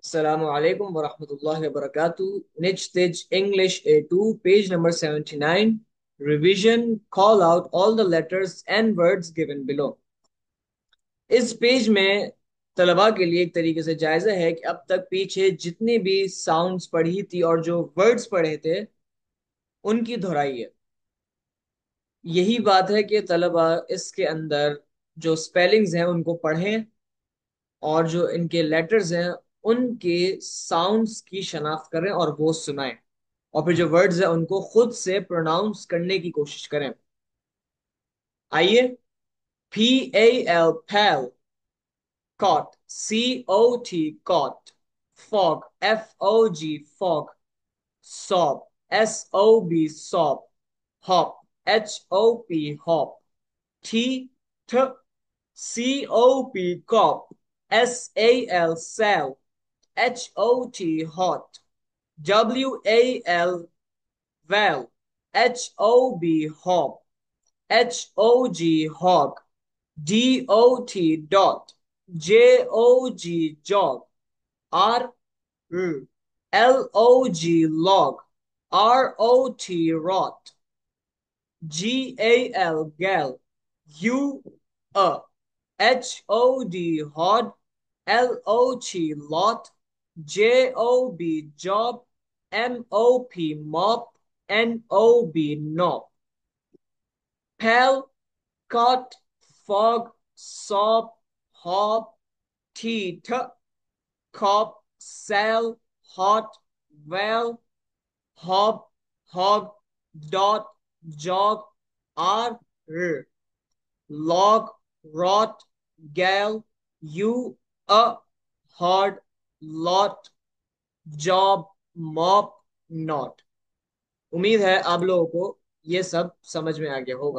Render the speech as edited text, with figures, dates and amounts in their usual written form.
Assalamu alaikum wa rahmatullahi wa barakatuh. Niche Stitch English A2, page number 79. Revision. Call out all the letters and words given below. इस page में तलबा के लिए एक तरीके से जायजा है कि अब तक पीछे जितनी भी साउंड्स पढ़ी थी और जो वर्ड्स पढ़े थे उनकी दोहराई है। यही बात है कि तलबा इसके अंदर जो स्पेलिंग्स हैं उनको पढ़ें और जो इनके लेटर्स हैं उनके साउंड्स की शनाख्त करें और वो सुनाएं, और फिर जो वर्ड्स हैं उनको खुद से प्रोनाउंस करने की कोशिश करें। आइए। PAL pal, cot COT cot, fog FOG fog, sob SOB sob, hop HOP hop, T थ COP cop, SAL sal, HOT hot, WAL val, HOB hob, HOG hog, DOT dot, JOG jog, R LOG log, ROT rot, GAL gal, U HOD hod, LOT lot, JOB job, MOP mop, NOB knob. Pal, cot, fog, sob, hob, teat, cop, sal, hot, well, hob, hog, dot, jog, R, log, rot, gal, you, hard, lot, job, mop, not. उम्मीद है आप लोगों को ये सब समझ में आ गया होगा।